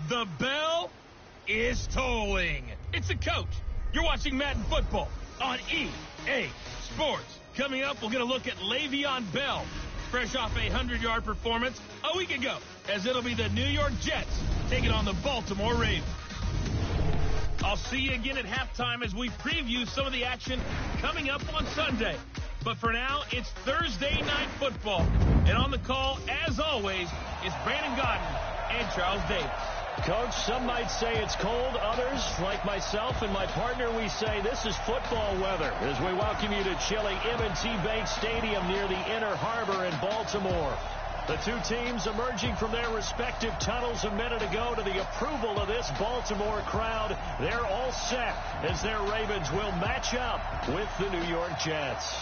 The bell is tolling. It's the coach. You're watching Madden football on EA Sports. Coming up, we're going to look at Le'Veon Bell, fresh off a 100-yard performance a week ago, as it'll be the New York Jets taking on the Baltimore Ravens. I'll see you again at halftime as we preview some of the action coming up on Sunday. But for now, it's Thursday Night Football. And on the call, as always, is Brandon Gaudin and Charles Davis. Coach, some might say it's cold. Others, like myself and my partner, we say this is football weather as we welcome you to chilly M&T Bank Stadium near the Inner Harbor in Baltimore. The two teams emerging from their respective tunnels a minute ago to the approval of this Baltimore crowd. They're all set as their Ravens will match up with the New York Jets.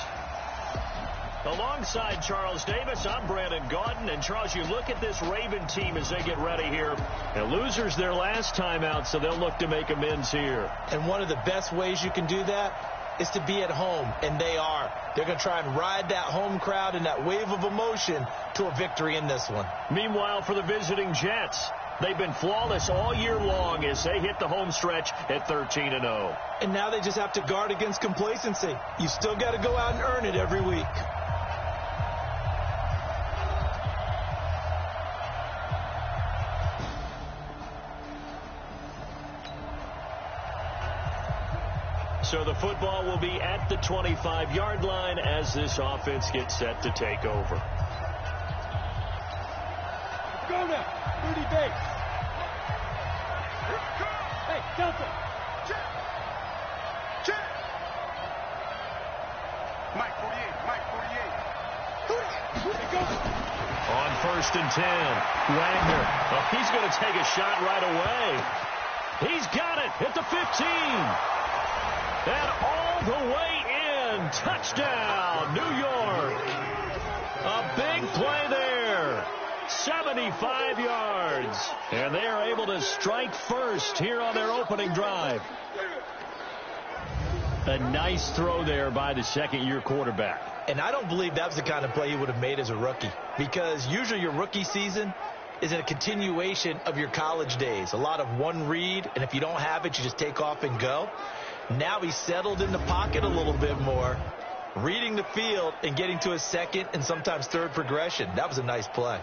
Alongside Charles Davis, I'm Brandon Gaudin. And Charles, you look at this Raven team as they get ready here. And losers their last time out, so they'll look to make amends here. And one of the best ways you can do that is to be at home, and they are. They're going to try and ride that home crowd and that wave of emotion to a victory in this one. Meanwhile, for the visiting Jets, they've been flawless all year long as they hit the home stretch at 13-0. And now they just have to guard against complacency. You still got to go out and earn it every week. So the football will be at the 25-yard line as this offense gets set to take over. Let's go now. 30 base. Hey, Delta. Check. Check. Mike 48. Mike 48. Here we go. On 1st and 10, Wagner. Oh, he's going to take a shot right away. He's got it at the 15. And all the way in. Touchdown, New York. A big play there. 75 yards. And they are able to strike first here on their opening drive. A nice throw there by the second-year quarterback. And I don't believe that was the kind of play he would have made as a rookie. Because usually your rookie season is a continuation of your college days. A lot of one read, and if you don't have it, you just take off and go. Now he's settled in the pocket a little bit more, reading the field and getting to his second and sometimes third progression. That was a nice play.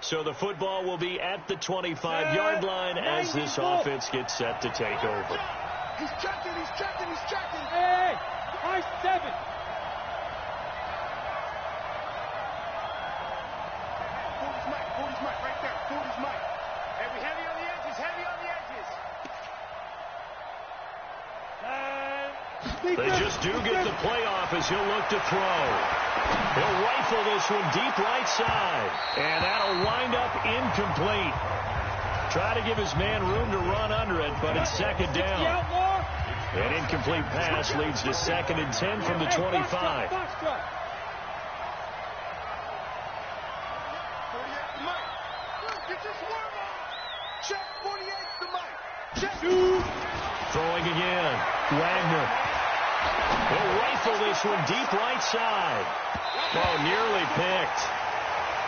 So the football will be at the 25-yard line as this offense gets set to take over. He's checking, he's checking, he's checking. Hey, high 7. 40's Mike, right there. 40's Mike. Heavy on the edges, heavy on the edges. They just do get the playoff as he'll look to throw. He'll rifle this one deep right side. And that'll wind up incomplete. Try to give his man room to run under it, but it's second down. An incomplete pass leads to 2nd and 10 from the 25. Throwing again. Wagner. He'll rifle this one deep right side. Oh, nearly picked.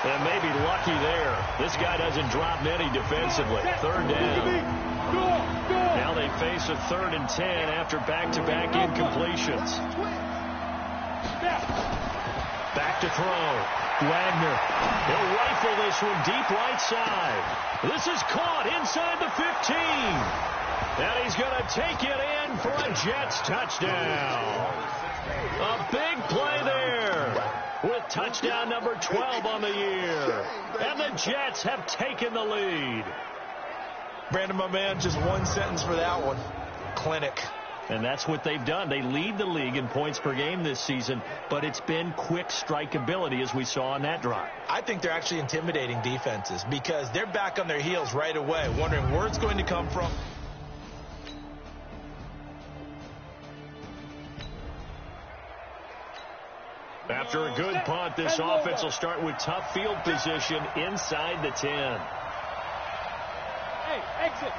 And maybe lucky there. This guy doesn't drop many defensively. 3rd down. Now they face a 3rd and 10 after back-to-back incompletions. Back to throw. Wagner. He'll rifle this one deep right side. This is caught inside the 15. And he's going to take it in for a Jets touchdown. A big play there with touchdown number 12 on the year. And the Jets have taken the lead. Brandon, my man, just one sentence for that one. Clinic. And that's what they've done. They lead the league in points per game this season, but it's been quick strikeability as we saw on that drive. I think they're actually intimidating defenses because they're back on their heels right away, wondering where it's going to come from. After a good punt, this offense will start with tough field position inside the 10. Hey, exit.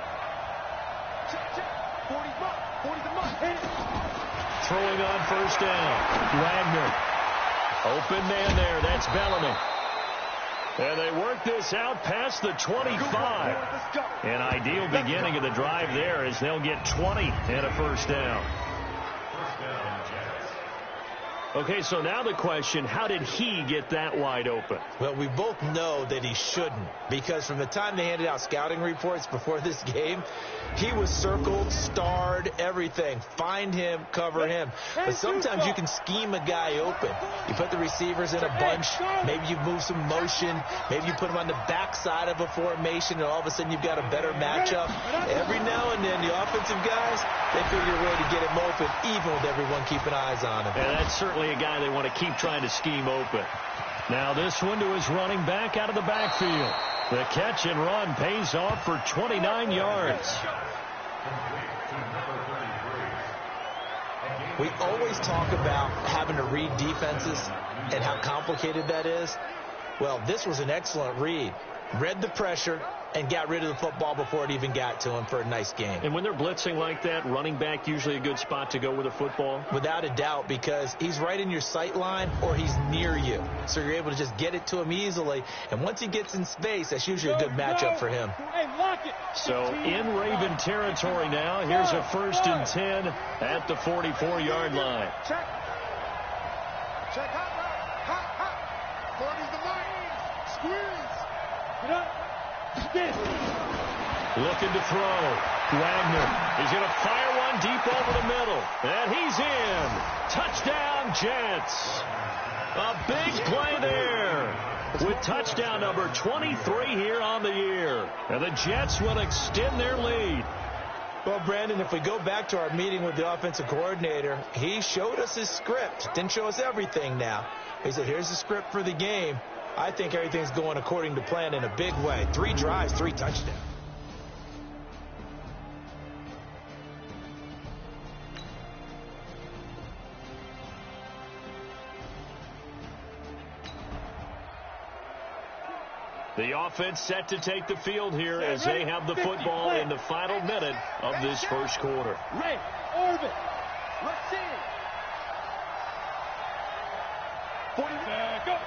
Throwing on first down. Wagner. Open man there. That's Bellamy. And they work this out past the 25. An ideal beginning of the drive there as they'll get 20 and a first down. Okay, so now the question, how did he get that wide open? Well, we both know that he shouldn't, because from the time they handed out scouting reports before this game, he was circled, starred, everything. Find him, cover him. But sometimes you can scheme a guy open. You put the receivers in a bunch. Maybe you move some motion. Maybe you put them on the backside of a formation, and all of a sudden you've got a better matchup. Every now and then, the offensive guys, they figure a way to get him open, even with everyone keeping eyes on him. And that's certainly a guy they want to keep trying to scheme open. Now this one to his running back out of the backfield. The catch and run pays off for 29 yards. We always talk about having to read defenses and how complicated that is. Well, this was an excellent read. Read the pressure and got rid of the football before it even got to him for a nice game. And when they're blitzing like that, running back usually a good spot to go with a football? Without a doubt, because he's right in your sight line or he's near you. So you're able to just get it to him easily. And once he gets in space, that's usually a good matchup for him. So in Raven territory now, here's a 1st and 10 at the 44-yard line. Check. Check. Hot. 40's the mark. Squeeze. Get up. Looking to throw. Wagner is going to fire one deep over the middle. And he's in. Touchdown, Jets. A big play there with touchdown number 23 here on the year. And the Jets will extend their lead. Well, Brandon, if we go back to our meeting with the offensive coordinator, he showed us his script. Didn't show us everything now. He said, here's the script for the game. I think everything's going according to plan in a big way. 3 drives, 3 touchdowns. The offense set to take the field here as they have the football in the final minute of this first quarter. Ray, orbit. Let's see. 40. Go.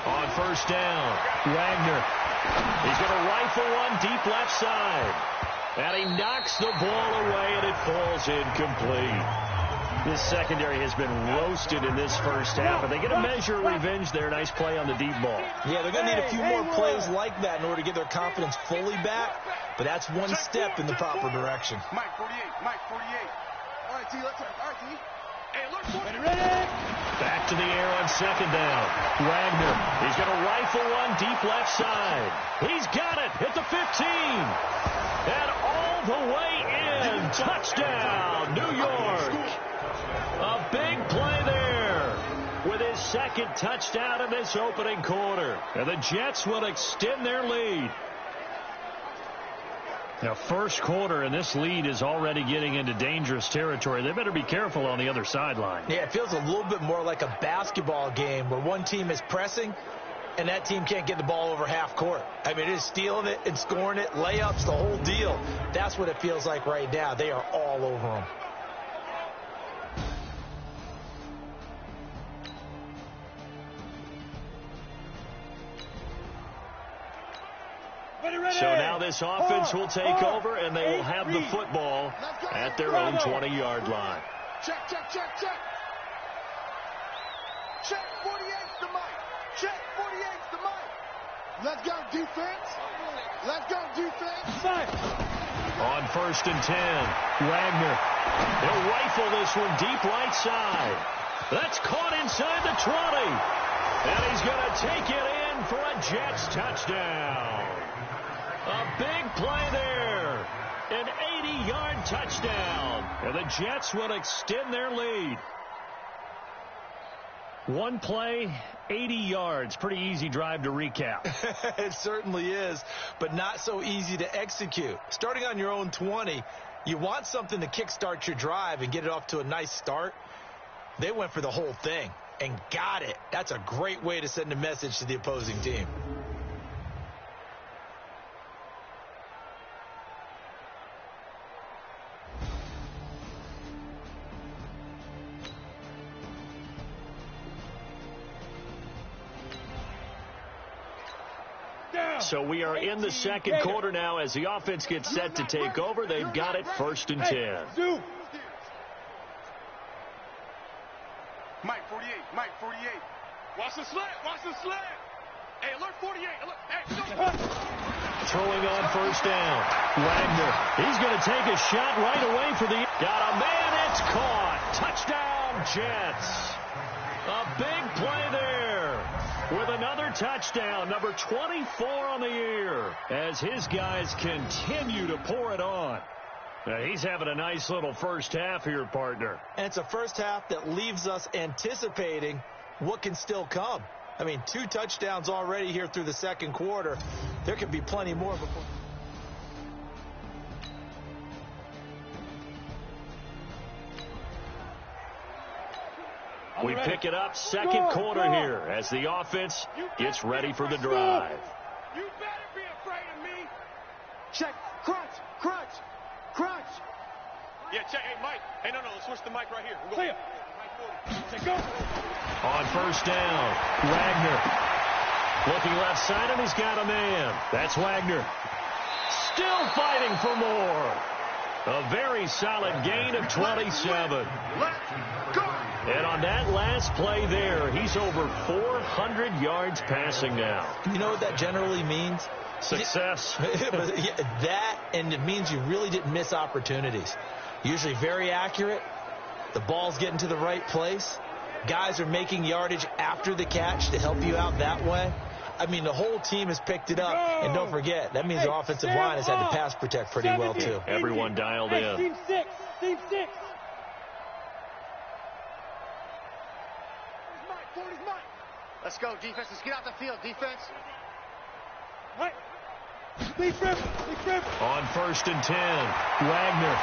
On first down, Wagner. He's going to rifle one deep left side. And he knocks the ball away, and it falls incomplete. This secondary has been roasted in this first half, and they get a measure of revenge there. Nice play on the deep ball. Yeah, they're going to need a few more plays like that in order to get their confidence fully back, but that's one step in the proper direction. Mike 48. All right, T, let's turn. All right, T. Hey, look, ready. Back to the air on second down. Wagner, he's going to rifle one deep left side. He's got it at the 15. And all the way in. Touchdown, New York. A big play there with his second touchdown in this opening quarter. And the Jets will extend their lead. Now, first quarter, and this lead is already getting into dangerous territory. They better be careful on the other sideline. Yeah, it feels a little bit more like a basketball game where one team is pressing and that team can't get the ball over half court. I mean, it is stealing it and scoring it, layups, the whole deal. That's what it feels like right now. They are all over them. So now this offense will take over, and they will have the football at their own 20-yard line. Check. Check 48's the mic. Check 48's the mic. Let's go, defense. On 1st and 10, Wagner. He'll rifle this one deep right side. That's caught inside the 20. And he's going to take it in for a Jets touchdown. A big play there. An 80-yard touchdown. And the Jets will extend their lead. One play, 80 yards. Pretty easy drive to recap. It certainly is, but not so easy to execute. Starting on your own 20, you want something to kickstart your drive and get it off to a nice start. They went for the whole thing and got it. That's a great way to send a message to the opposing team. So we are in the second quarter now as the offense gets set to take over. They've got it 1st and 10. Mike 48, Mike 48. Watch the slant, watch the slant. Hey, alert 48, alert. Hey, throwing on 1st down. Wagner, he's going to take a shot right away for the... Got a man, it's caught. Touchdown, Jets. A big play there with another touchdown, number 24 on the year, as his guys continue to pour it on. He's having a nice little first half here, partner. And it's a first half that leaves us anticipating what can still come. I mean, 2 touchdowns already here through the second quarter. There could be plenty more before. We pick it up second quarter here as the offense gets ready for the drive. you better be afraid of me. Check, crunch, crunch, crunch. Yeah, check. Hey, Mike. Hey, no, let's switch the mic right here. We'll go. Mike 40. Go. On 1st down, Wagner. Looking left side, and he's got a man. That's Wagner. Still fighting for more. A very solid gain of 27. Let's go. And on that last play there, he's over 400 yards passing now. You know what that generally means? Success. That, and it means you really didn't miss opportunities. Usually very accurate. The ball's getting to the right place. Guys are making yardage after the catch to help you out that way. I mean, the whole team has picked it up. And don't forget, that means the offensive line has had to pass protect pretty well, too. Everyone dialed in. Team 6. Team 6. Let's go, defense. Let's get out the field, defense. Right. On 1st and 10, Wagner.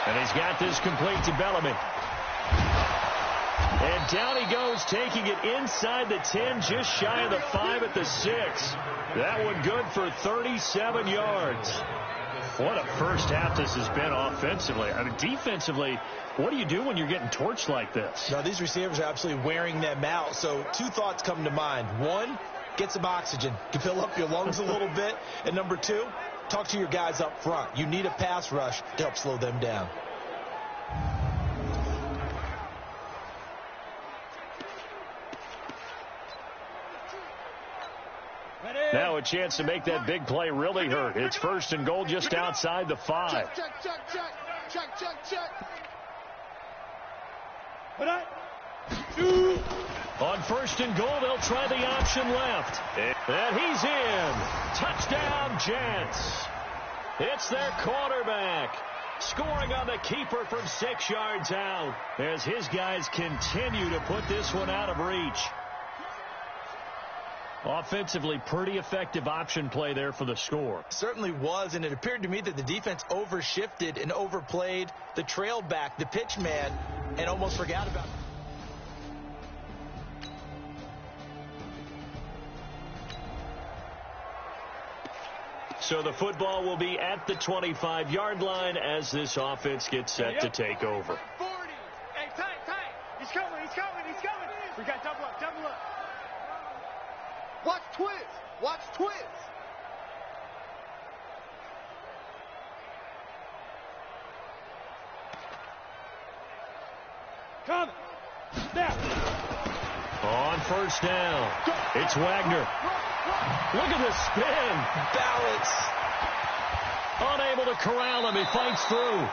And he's got this complete to Bellamy. And down he goes, taking it inside the 10, just shy of the 5 at the 6. That one good for 37 yards. What a first half this has been offensively. I mean, defensively, what do you do when you're getting torched like this? No, these receivers are absolutely wearing them out. So 2 thoughts come to mind. 1, get some oxygen. You fill up your lungs a little bit. And number 2, talk to your guys up front. You need a pass rush to help slow them down. Now a chance to make that big play really hurt. It's 1st and goal just outside the 5. Check. On 1st and goal, they'll try the option left. And he's in. Touchdown, Jets. It's their quarterback. Scoring on the keeper from 6 yards out as his guys continue to put this one out of reach. Offensively, pretty effective option play there for the score. Certainly was, and it appeared to me that the defense overshifted and overplayed the trail back, the pitch man, and almost forgot about it. So the football will be at the 25-yard line as this offense gets set to take over. 40. Hey, tight. He's coming. We got double up. Watch twins. Coming. Snap. On 1st down, it's Wagner. Look at the spin. Balance. Unable to corral him. He fights through.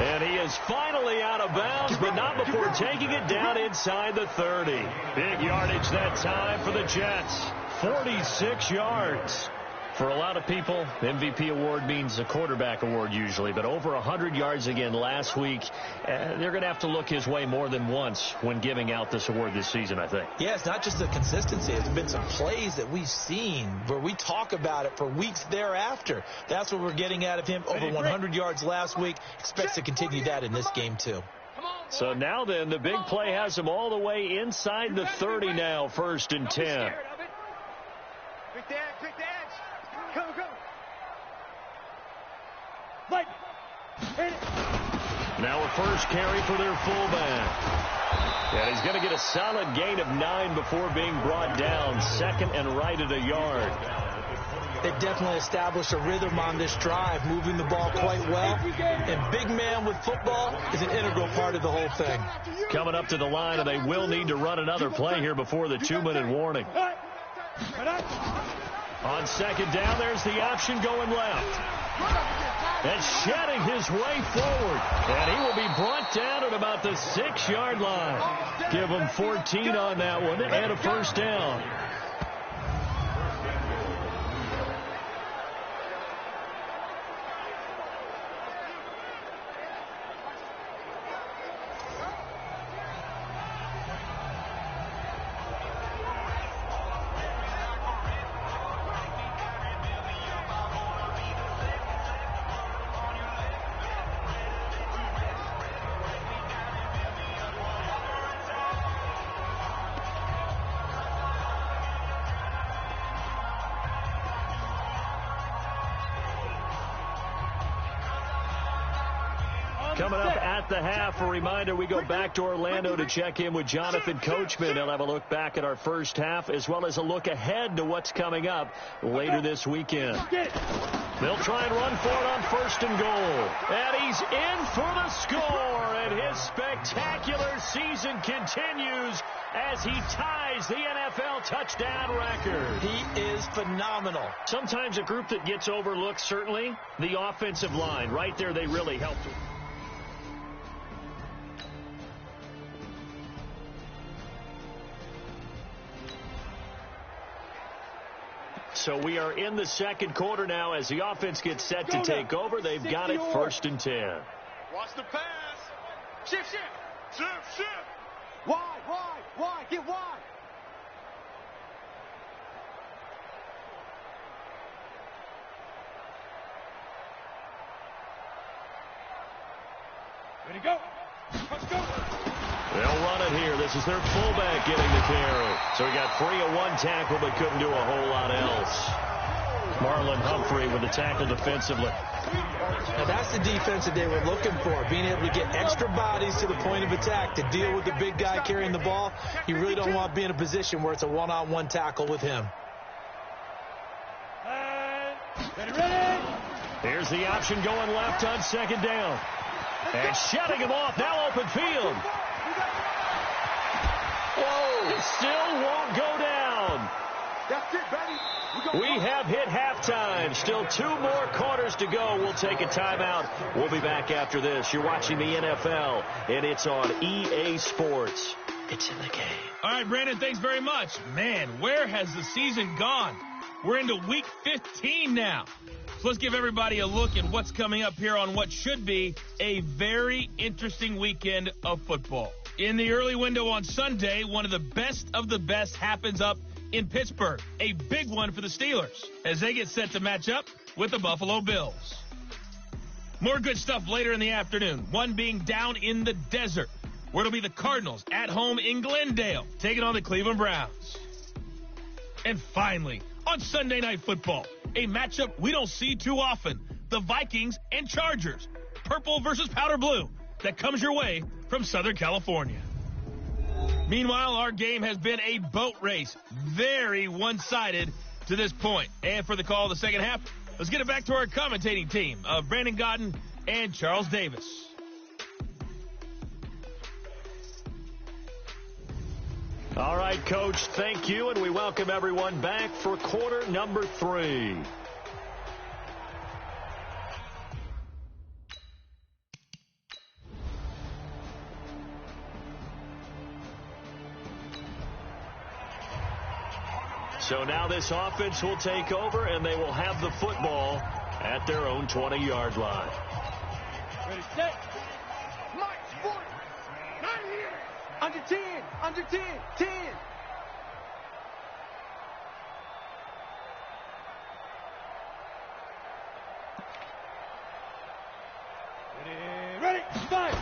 And he is finally out of bounds, but not before taking it down inside the 30. Big yardage that time for the Jets. 46 yards. For a lot of people, MVP award means a quarterback award usually, but over 100 yards again last week. They're going to have to look his way more than once when giving out this award this season, I think. Yeah, it's not just the consistency. It's been some plays that we've seen where we talk about it for weeks thereafter. That's what we're getting out of him. Over 100 yards last week. Expects to continue that in this game, too. So now then, the big play has him all the way inside the 30 now, 1st and 10. Pick the edge. Come. Mike. Hit it. Now a first carry for their fullback. And he's going to get a solid gain of 9 before being brought down. Second and right at a yard. They definitely established a rhythm on this drive, moving the ball quite well. And big man with football is an integral part of the whole thing. Coming up to the line, and they will need to run another play here before the 2-minute warning. On second down, there's the option going left. And shedding his way forward. And he will be brought down at about the 6-yard line. Give him 14 on that one and a first down. Coming up at the half, a reminder, we go back to Orlando to check in with Jonathan Coachman. He'll have a look back at our first half as well as a look ahead to what's coming up later this weekend. They'll try and run for it on first and goal. And he's in for the score. And his spectacular season continues as he ties the NFL touchdown record. He is phenomenal. Sometimes a group that gets overlooked, certainly, the offensive line. Right there, they really helped him. So we are in the second quarter now as the offense gets set to take over. They've got it first and 10. Watch the pass. Shift. Wide. Get wide. Ready to go. Let's go. They'll run it here. This is their fullback getting the carry. So he got free of one tackle but couldn't do a whole lot else. Marlon Humphrey with the tackle defensively. Now that's the defense that they were looking for, being able to get extra bodies to the point of attack to deal with the big guy carrying the ball. You really don't want to be in a position where it's a one-on-one tackle with him. Ready. Here's the option going left on second down. And shutting him off. Now open field. Whoa. It still won't go down. That's it, baby. We have hit halftime. Still 2 more quarters to go. We'll take a timeout. We'll be back after this. You're watching the NFL, and it's on EA Sports. It's in the game. All right, Brandon, thanks very much. Man, where has the season gone? We're into week 15 now. So let's give everybody a look at what's coming up here on what should be a very interesting weekend of football. In the early window on Sunday, one of the best happens up in Pittsburgh. A big one for the Steelers as they get set to match up with the Buffalo Bills. More good stuff later in the afternoon, one being down in the desert, where it'll be the Cardinals at home in Glendale taking on the Cleveland Browns. And finally, on Sunday Night Football, a matchup we don't see too often, the Vikings and Chargers, purple versus powder blue, that comes your way from Southern California. Meanwhile, our game has been a boat race, very one-sided to this point. And for the call of the second half, let's get it back to our commentating team of Brandon Godden and Charles Davis. All right, Coach, thank you, and we welcome everyone back for quarter number 3. So now this offense will take over, and they will have the football at their own 20-yard line. Ready, set. Mike, 40. 9 here. Under 10. 10. Ready, five.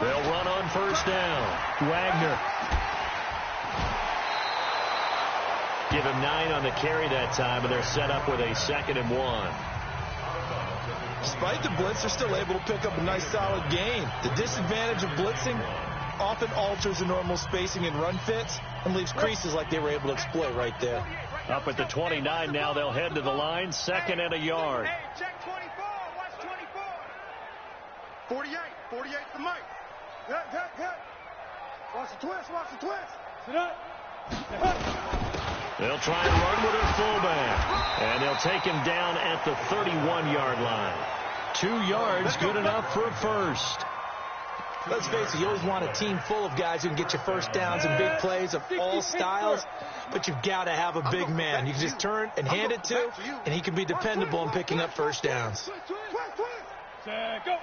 They'll run on first down. Wagner. Give him 9 on the carry that time, and they're set up with a 2nd and 1. Despite the blitz, they're still able to pick up a nice solid gain. The disadvantage of blitzing often alters the normal spacing and run fits and leaves creases like they were able to exploit right there. Up at the 29 now, they'll head to the line, 2nd and a yard. Hey, check 24. Watch 24. 48 for Mike. Good. Watch the twist. Sit up. They'll try and run with their fullback. And they'll take him down at the 31-yard line. 2 yards, good enough for a first. Let's face it, you always want a team full of guys who can get you first downs and big plays of all styles, but you've got to have a big man you can just turn and hand it to, and he can be dependable in picking up first downs. Go.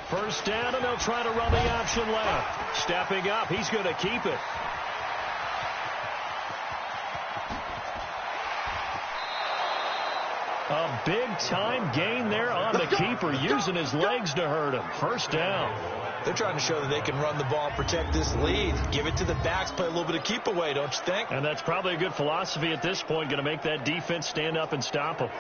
First down, and they'll try to run the option left. Stepping up, he's going to keep it. A big-time gain there on the keeper, using his legs to hurt him. First down. They're trying to show that they can run the ball and protect this lead. Give it to the backs, play a little bit of keep away, don't you think? And that's probably a good philosophy at this point, going to make that defense stand up and stop them.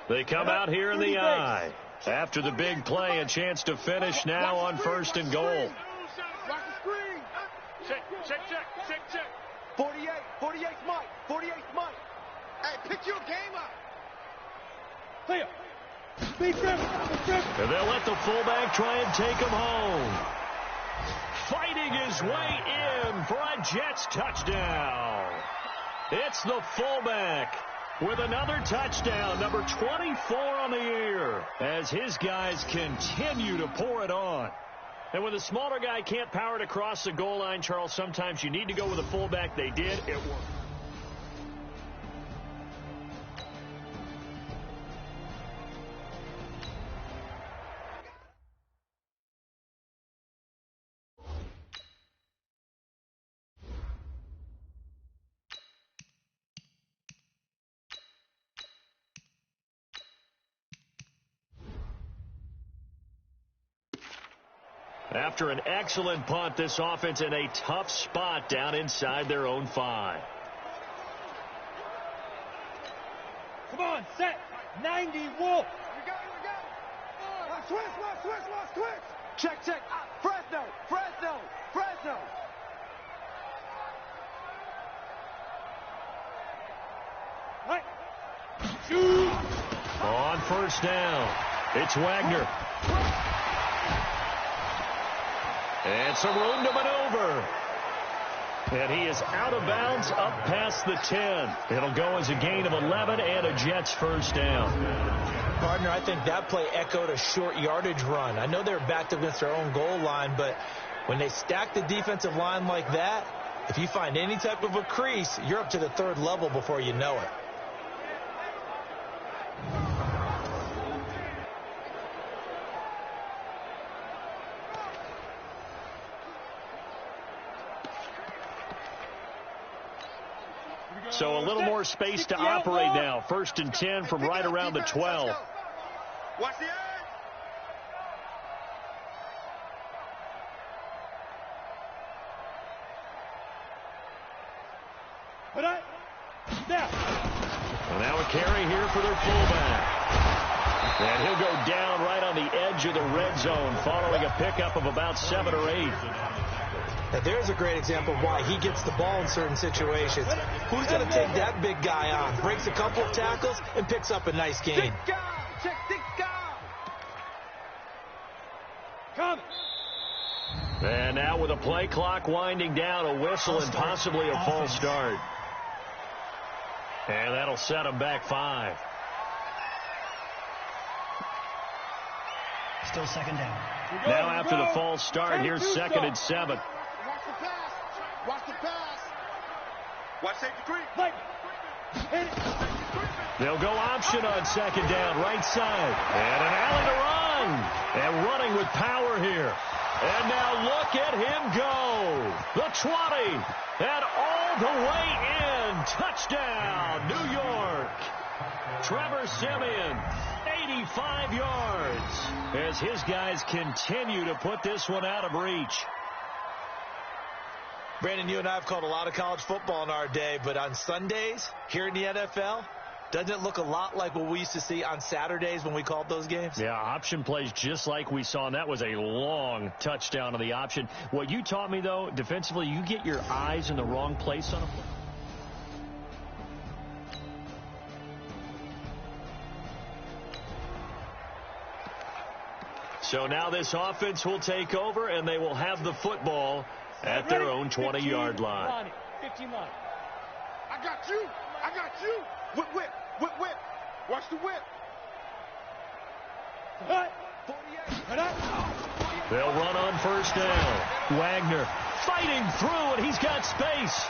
They come out here in the I. After the big play, a chance to finish now on 1st and goal. Watch the screen. Check. 48's Mike. Hey, pick your game up. Clear. And they'll let the fullback try and take him home. Fighting his way in for a Jets touchdown. It's the fullback with another touchdown, number 24 on the year, as his guys continue to pour it on. And when the smaller guy can't power it across the goal line, Charles, sometimes you need to go with a fullback. They did. It worked. After an excellent punt, this offense in a tough spot down inside their own 5. Come on, set. 90, Wolf. We go. Watch twist. Check. Fresno. Right. Shoot. On first down, it's Wagner. And some room to maneuver. And he is out of bounds up past the 10. It'll go as a gain of 11 and a Jets first down. Partner, I think that play echoed a short yardage run. I know they were backed up against their own goal line, but when they stack the defensive line like that, if you find any type of a crease, you're up to the 3rd level before you know it. So a little more space to operate now. 1st and 10 from right around the 12. Watch the edge. Now a carry here for their fullback. And he'll go down right on the edge of the red zone following a pickup of about 7 or 8. Now, there's a great example of why he gets the ball in certain situations. Who's going to take that big guy on? Breaks a couple of tackles and picks up a nice gain. Come. And now with a play clock winding down, a whistle and possibly a false start. And that'll set him back 5. Still 2nd down. Now after the false start, here's 2nd and 7. Watch the pass. Watch safety creep. They'll go option on 2nd down, right side. And an alley to run. And running with power here. And now look at him go. The 20. And all the way in. Touchdown, New York. Trevor Siemian, 85 yards, as his guys continue to put this one out of reach. Brandon, you and I have called a lot of college football in our day, but on Sundays here in the NFL, doesn't it look a lot like what we used to see on Saturdays when we called those games? Yeah, option plays just like we saw, and that was a long touchdown on the option. What you taught me, though, defensively, you get your eyes in the wrong place on a play. So now this offense will take over, and they will have the football at their own 20-yard line. 15 line. I got you. I got you. Whip, whip, whip, whip. Watch the whip. 48. They'll run on first down. Wagner fighting through, and he's got space.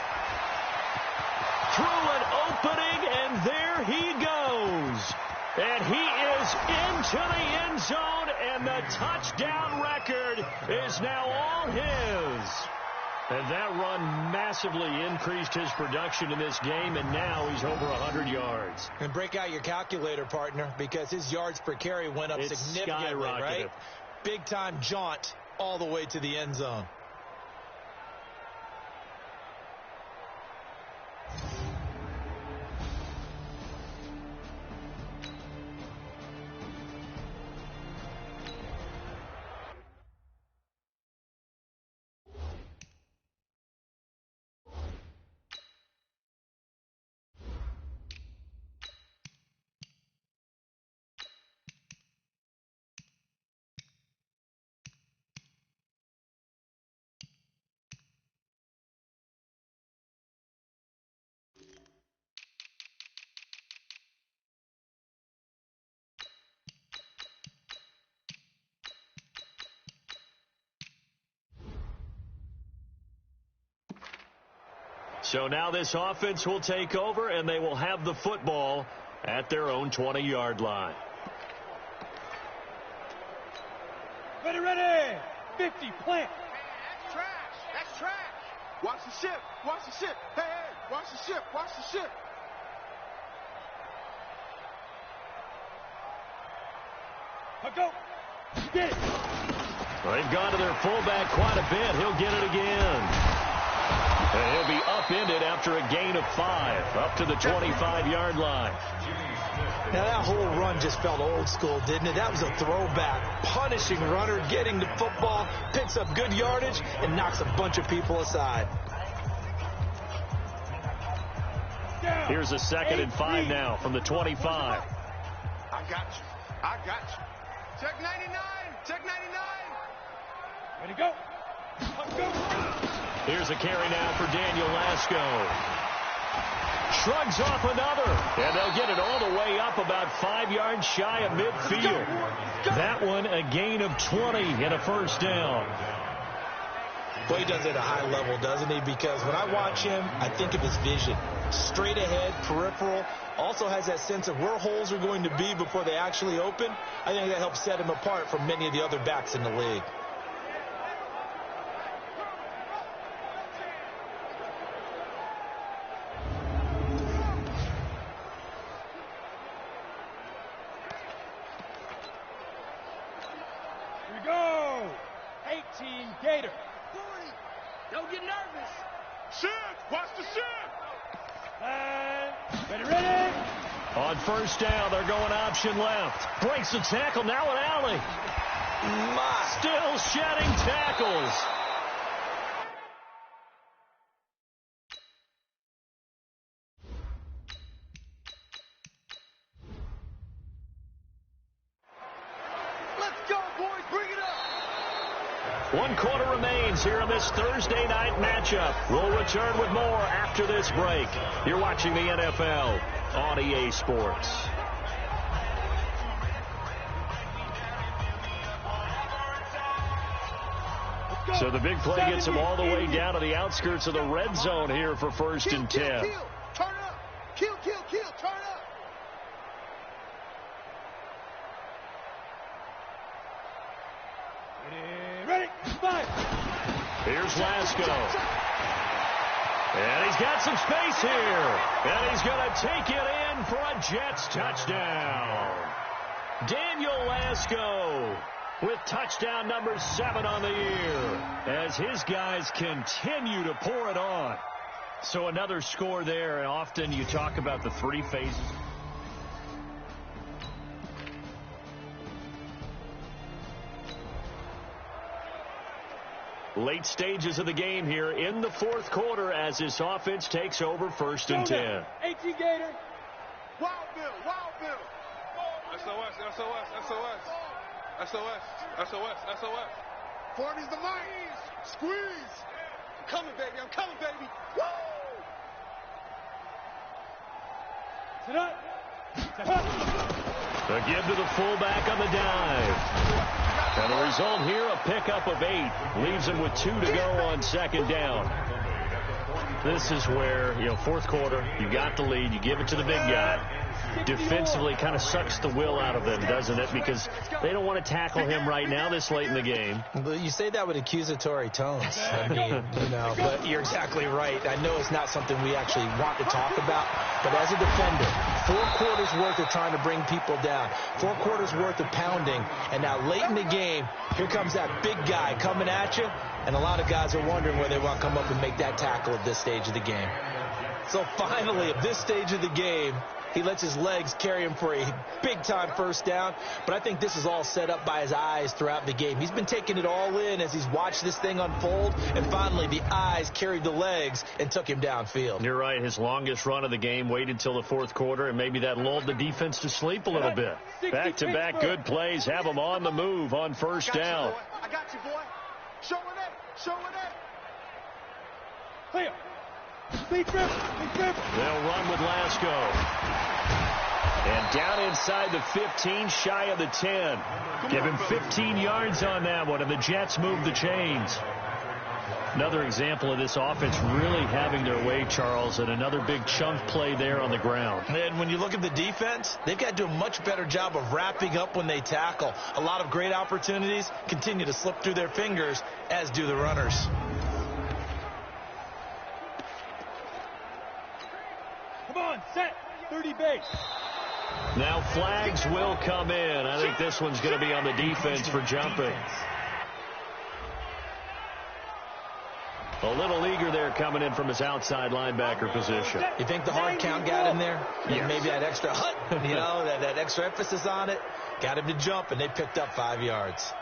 Through an opening, and there he goes. And he is into the end zone, and the touchdown record is now all his. And that run massively increased his production in this game, and now he's over 100 yards. And break out your calculator, partner, because his yards per carry went up significantly, right? Big-time jaunt all the way to the end zone. So now this offense will take over, and they will have the football at their own 20-yard line. Ready, ready. 50, plant. That's trash. That's trash. Watch the ship. Watch the ship. Hey, hey. Watch the ship. Watch the ship. Let's go. Get it. Well, they've gone to their fullback quite a bit. He'll get it again. And he'll be upended after a gain of 5, up to the 25-yard line. Now, that whole run just felt old school, didn't it? That was a throwback. Punishing runner, getting the football, picks up good yardage, and knocks a bunch of people aside. Here's a 2nd and 5 now from the 25. I got you. I got you. Check 99. Check 99. Ready to go. Let's go. Here's a carry now for Daniel Lasco. Shrugs off another, and they'll get it all the way up about 5 yards shy of midfield. That one a gain of 20 and a first down. Well, he does it at a high level, doesn't he? Because when I watch him, I think of his vision. Straight ahead, peripheral. Also has that sense of where holes are going to be before they actually open. I think that helps set him apart from many of the other backs in the league. Gator. 40. Don't get nervous. Shift. Watch the shift. Ready, ready. On first down, they're going option left. Breaks the tackle. Now an alley. Still shedding tackles. Let's go, boys. Bring it up. 1 quarter remains here in this Thursday night matchup. We'll return with more after this break. You're watching the NFL on EA Sports. So the big play gets him all the way down to the outskirts of the red zone here for 1st and 10. Kill. Turn up. Kill. Turn up. Ready. Fire. Here's Lasco. And he's got some space here. And he's going to take it in for a Jets touchdown. Daniel Lasco with touchdown number 7 on the year as his guys continue to pour it on. So another score there, and often you talk about the 3 phases. Late stages of the game here in the 4th quarter as this offense takes over 1st and 10. 18 Gator. Wild Bill, Wild Bill. SOS, SOS, SOS. SOS, SOS, SOS. 40's the mic. Squeeze. I'm coming, baby. I'm coming, baby. Woo! Tonight. A give to the fullback on the dive. And the result here, a pickup of 8. Leaves him with 2 to go on 2nd down. This is where, 4th quarter, you got the lead, you give it to the big guy. Defensively kind of sucks the will out of them, doesn't it? Because they don't want to tackle him right now this late in the game. But you say that with accusatory tones. I mean, but you're exactly right. I know it's not something we actually want to talk about, but as a defender, 4 quarters worth of trying to bring people down, 4 quarters worth of pounding, and now late in the game, here comes that big guy coming at you, and a lot of guys are wondering where they want to come up and make that tackle at this stage of the game. So finally, at this stage of the game, he lets his legs carry him for a big-time 1st down. But I think this is all set up by his eyes throughout the game. He's been taking it all in as he's watched this thing unfold. And finally, the eyes carried the legs and took him downfield. You're right. His longest run of the game waited till the 4th quarter, and maybe that lulled the defense to sleep a little bit. Back-to-back good plays have him on the move on 1st down. I got you, boy. Show it in. Show it in. Clear. They'll run with Lasco. And down inside the 15, shy of the 10. Give him 15 yards on that one, and the Jets move the chains. Another example of this offense really having their way, Charles, and another big chunk play there on the ground. And when you look at the defense, they've got to do a much better job of wrapping up when they tackle. A lot of great opportunities continue to slip through their fingers, as do the runners. Come on, set. 30 base. Now flags will come in. I think this one's going to be on the defense for jumping. A little eager there coming in from his outside linebacker position. You think the hard count got him there? Yes. Maybe that extra that extra emphasis on it got him to jump, and they picked up 5 yards.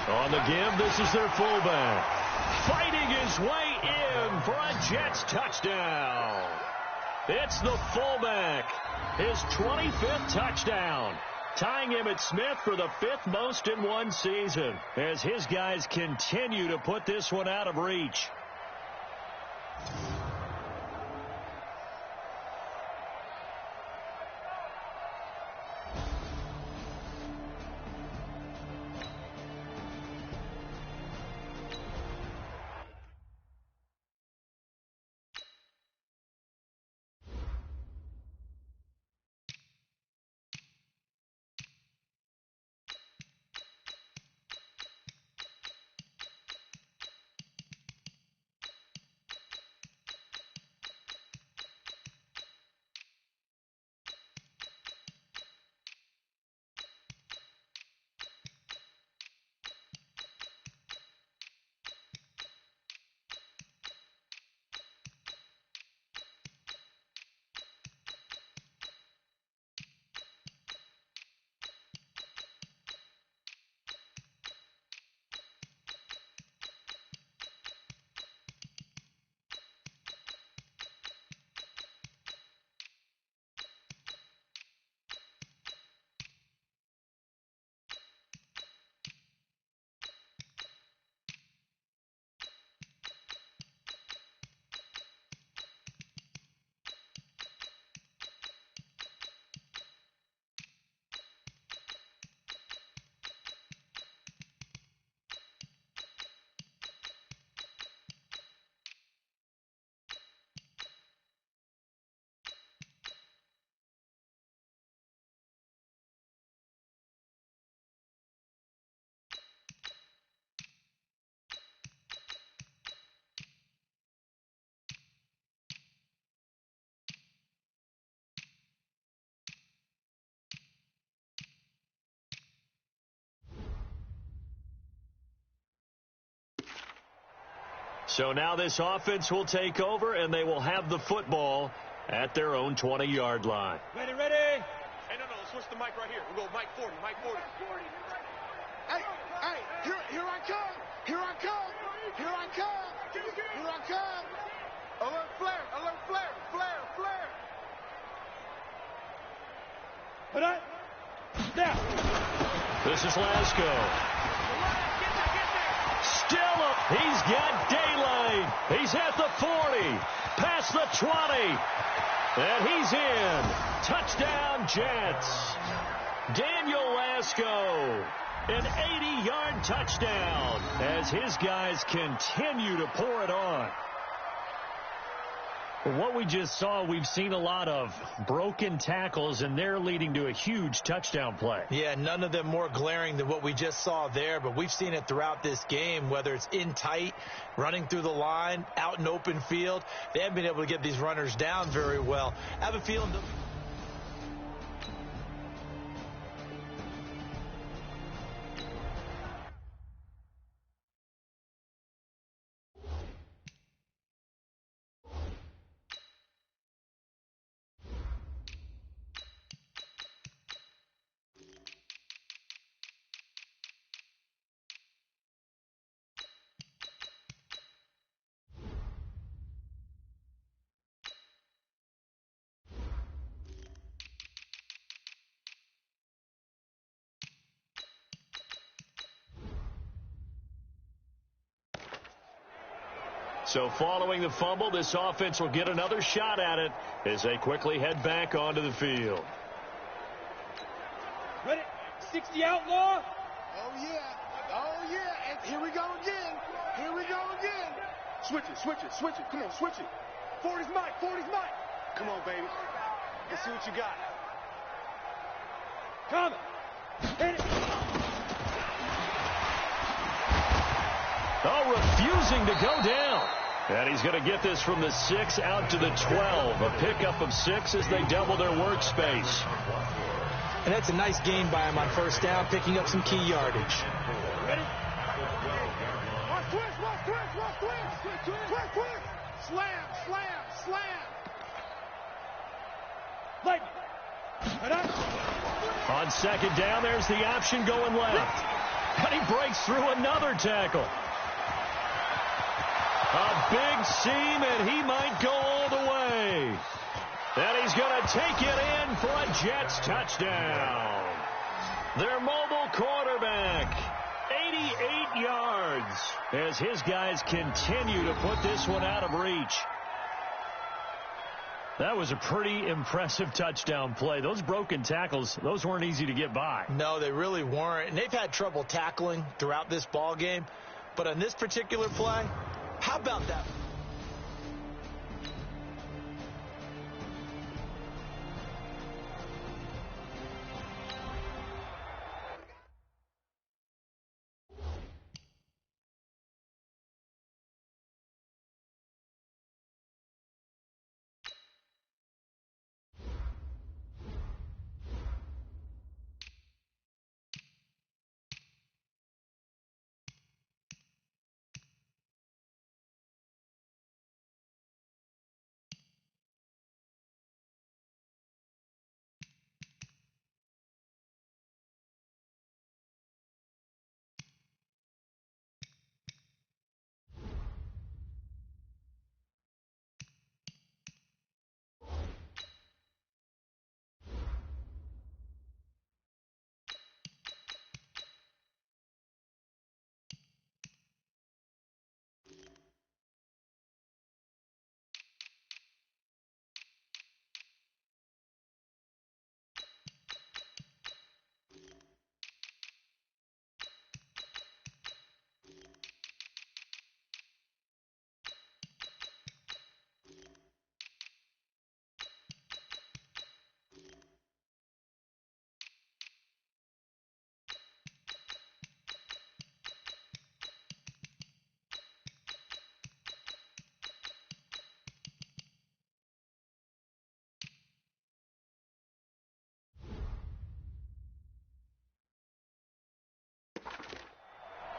On the give, this is their fullback. Fighting his way in for a Jets touchdown. It's the fullback. His 25th touchdown. Tying Emmitt Smith for the 5th most in one season as his guys continue to put this one out of reach. So now this offense will take over, and they will have the football at their own 20-yard line. Ready, ready. Hey, no, switch the mic right here. We'll go Mike 40, Mike 40. Hey, here I come. Here I come. Here I come. Here I come. Alert flare, alert flare, flare, flare. Put on. Now. This is Lasco. Still up. He's got daylight. He's at the 40. Past the 20. And he's in. Touchdown, Jets. Daniel Lasco. An 80-yard touchdown as his guys continue to pour it on. What we just saw, we've seen a lot of broken tackles, and they're leading to a huge touchdown play. Yeah, none of them more glaring than what we just saw there, but we've seen it throughout this game, whether it's in tight, running through the line, out in open field. They haven't been able to get these runners down very well. I have a feeling So following the fumble, this offense will get another shot at it as they quickly head back onto the field. Ready. 60 outlaw. Oh, yeah. And here we go again. Here we go again. Switch it. Come on, switch it. 40's Mike. Come on, baby. Let's see what you got. Coming. Hit it. Oh, refusing to go down. And he's going to get this from the 6 out to the 12. A pickup of 6 as they double their workspace. and that's a nice gain by him on first down, picking up some key yardage. Ready? Watch twist. Slam. Lightning. On second down, there's the option going left. And he breaks through another tackle. A big seam, and he might go all the way. And he's going to take it in for a Jets touchdown. Their mobile quarterback, 88 yards, as his guys continue to put this one out of reach. That was a pretty impressive touchdown play. Those broken tackles, those weren't easy to get by. No, they really weren't. And they've had trouble tackling throughout this ball game. But on this particular play, how about that?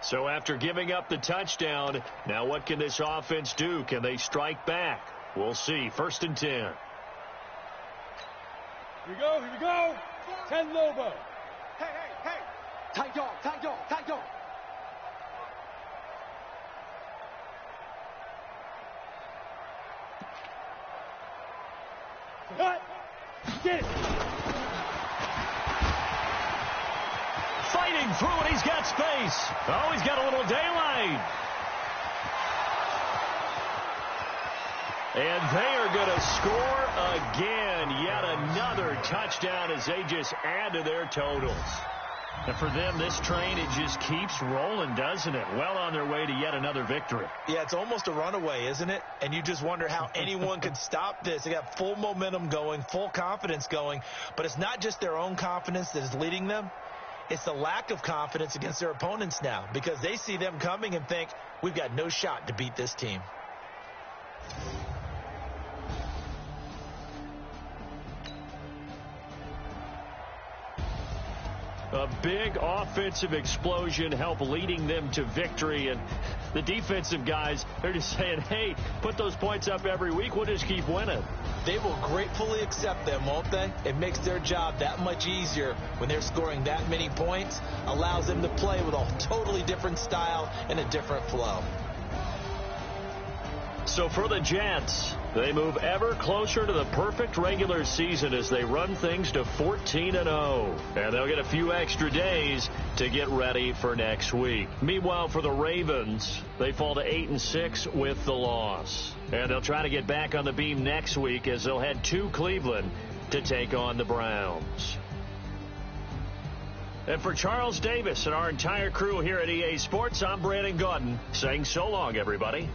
So after giving up the touchdown, now what can this offense do? Can they strike back? We'll see. 1st and 10. Here we go, here we go. 10 Lobo. Hey, hey, hey. Tight dog, tight dog, tight dog. Cut. Get it. Fighting through it. He's got space. Oh, he's got a little daylight. And they are going to score again. Yet another touchdown as they just add to their totals. And for them, this train, it just keeps rolling, doesn't it? Well on their way to yet another victory. Yeah, it's almost a runaway, isn't it? And you just wonder how anyone could stop this. They got full momentum going, full confidence going. But it's not just their own confidence that is leading them. It's the lack of confidence against their opponents now, because they see them coming and think, we've got no shot to beat this team. A big offensive explosion helped leading them to victory. And the defensive guys, they're just saying, hey, put those points up every week. We'll just keep winning. They will gratefully accept them, won't they? It makes their job that much easier when they're scoring that many points. Allows them to play with a totally different style and a different flow. So for the Jets, they move ever closer to the perfect regular season as they run things to 14-0. And they'll get a few extra days to get ready for next week. Meanwhile, for the Ravens, they fall to 8-6 with the loss. And they'll try to get back on the beam next week as they'll head to Cleveland to take on the Browns. And for Charles Davis and our entire crew here at EA Sports, I'm Brandon Gaudin saying so long, everybody.